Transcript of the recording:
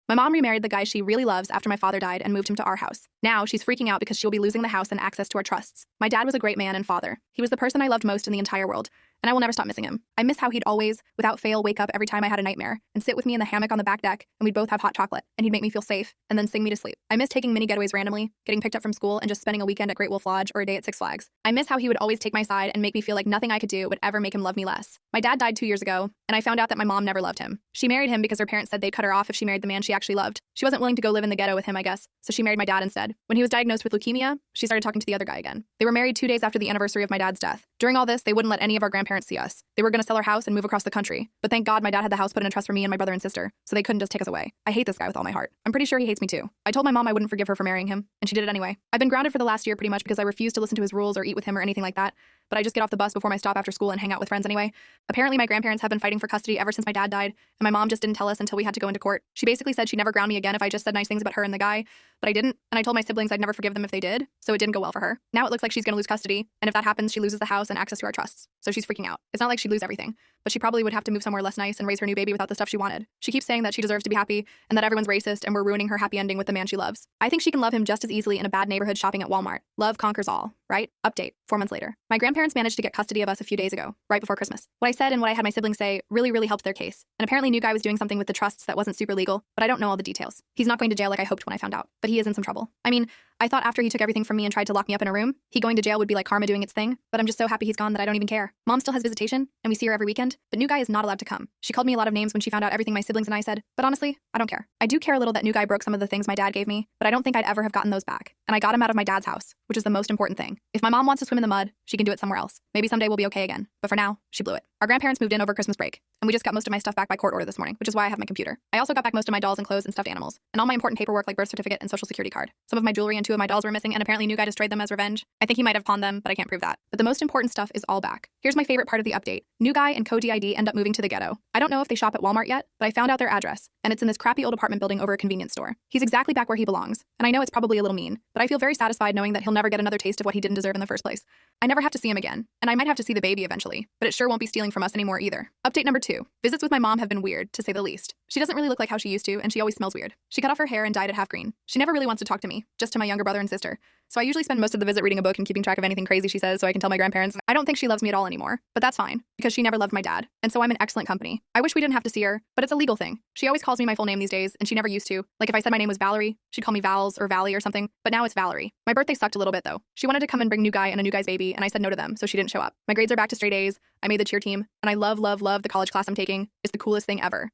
My mom remarried the guy she really loves after my father died and moved him to our house. Now she's freaking out because she'll be losing the house and access to our trusts. My dad was a great man and father. He was the person I loved most in the entire world, and I will never stop missing him. I miss how he'd always, without fail, wake up every time I had a nightmare and sit with me in the hammock on the back deck, and we'd both have hot chocolate, and he'd make me feel safe and then sing me to sleep. I miss taking mini getaways randomly, getting picked up from school, and just spending a weekend at Great Wolf Lodge or a day at Six Flags. I miss how he would always take my side and make me feel like nothing I could do would ever make him love me less. My dad died 2 years ago, and I found out that my mom never loved him. She married him because her parents said they'd cut her off if she married the man she actually loved. She wasn't willing to go live in the ghetto with him, I guess, so she married my dad instead. When he was diagnosed with leukemia, she started talking to the other guy again. They were married 2 days after the anniversary of my dad's death. During all this, they wouldn't let any of our grandparents see us. They were going to sell our house and move across the country. But thank God my dad had the house put in a trust for me and my brother and sister, so they couldn't just take us away. I hate this guy with all my heart. I'm pretty sure he hates me too. I told my mom I wouldn't forgive her for marrying him, and she did it anyway. I've been grounded for the last year pretty much because I refused to listen to his rules or eat with him or anything like that, but I just get off the bus before my stop after school and hang out with friends anyway. Apparently my grandparents have been fighting for custody ever since my dad died, and my mom just didn't tell us until we had to go into court. She basically said she'd never ground me again if I just said nice things about her and the guy, but I didn't, and I told my siblings I'd never forgive them if they did, so it didn't go well for her. Now it looks like she's gonna lose custody, and if that happens, she loses the house and access to our trusts. So she's freaking out. It's not like she'd lose everything, but she probably would have to move somewhere less nice and raise her new baby without the stuff she wanted. She keeps saying that she deserves to be happy and that everyone's racist and we're ruining her happy ending with the man she loves. I think she can love him just as easily in a bad neighborhood shopping at Walmart. Love conquers all, right? Update, 4 months later. My grandparents managed to get custody of us a few days ago, right before Christmas. What I said and what I had my siblings say really helped their case. And apparently new guy was doing something with the trusts that wasn't super legal, but I don't know all the details. He's not going to jail like I hoped when I found out, but he is in some trouble. I mean, I thought after he took everything from me and tried to lock me up in a room, he going to jail would be like karma doing its thing, but I'm just so happy he's gone that I don't even care. Mom still has visitation, and we see her every weekend, but new guy is not allowed to come. She called me a lot of names when she found out everything my siblings and I said, but honestly, I don't care. I do care a little that new guy broke some of the things my dad gave me, but I don't think I'd ever have gotten those back. And I got him out of my dad's house, which is the most important thing. If my mom wants to swim in the mud, she can do it somewhere else. Maybe someday we'll be okay again, but for now, she blew it. Our grandparents moved in over Christmas break, and we just got most of my stuff back by court order this morning, which is why I have my computer. I also got back most of my dolls and clothes and stuffed animals, and all my important paperwork like birth certificate and social security card. Some of my jewelry and 2 of my dolls were missing, and apparently new guy destroyed them as revenge. I think he might have pawned them, but I can't prove that. But the most important stuff is all back. Here's my favorite part of the update. New guy and co-DID end up moving to the ghetto. I don't know if they shop at Walmart yet, but I found out their address, and it's in this crappy old apartment building over a convenience store. He's exactly back where he belongs, and I know it's probably a little mean, but I feel very satisfied knowing that he'll never get another taste of what he didn't deserve in the first place. I never have to see him again, and I might have to see the baby eventually, but it sure won't be stealing from us anymore either. Update number 2. Visits with my mom have been weird, to say the least. She doesn't really look like how she used to, and she always smells weird. She cut off her hair and dyed it half green. She never really wants to talk to me, just to my younger brother and sister. So I usually spend most of the visit reading a book and keeping track of anything crazy she says so I can tell my grandparents. I don't think she loves me at all anymore, but that's fine, because she never loved my dad, and so I'm in excellent company. I wish we didn't have to see her, but it's a legal thing. She always calls me my full name these days, and she never used to. Like if I said my name was Valerie, she'd call me Vals or Valley or something, but now it's Valerie. My birthday sucked a little bit though. She wanted to come and bring new guy and a new guy's baby, and I said no to them, so she didn't show up. My grades are back to straight A's, I made the cheer team, and I love the college class I'm taking. It's the coolest thing ever.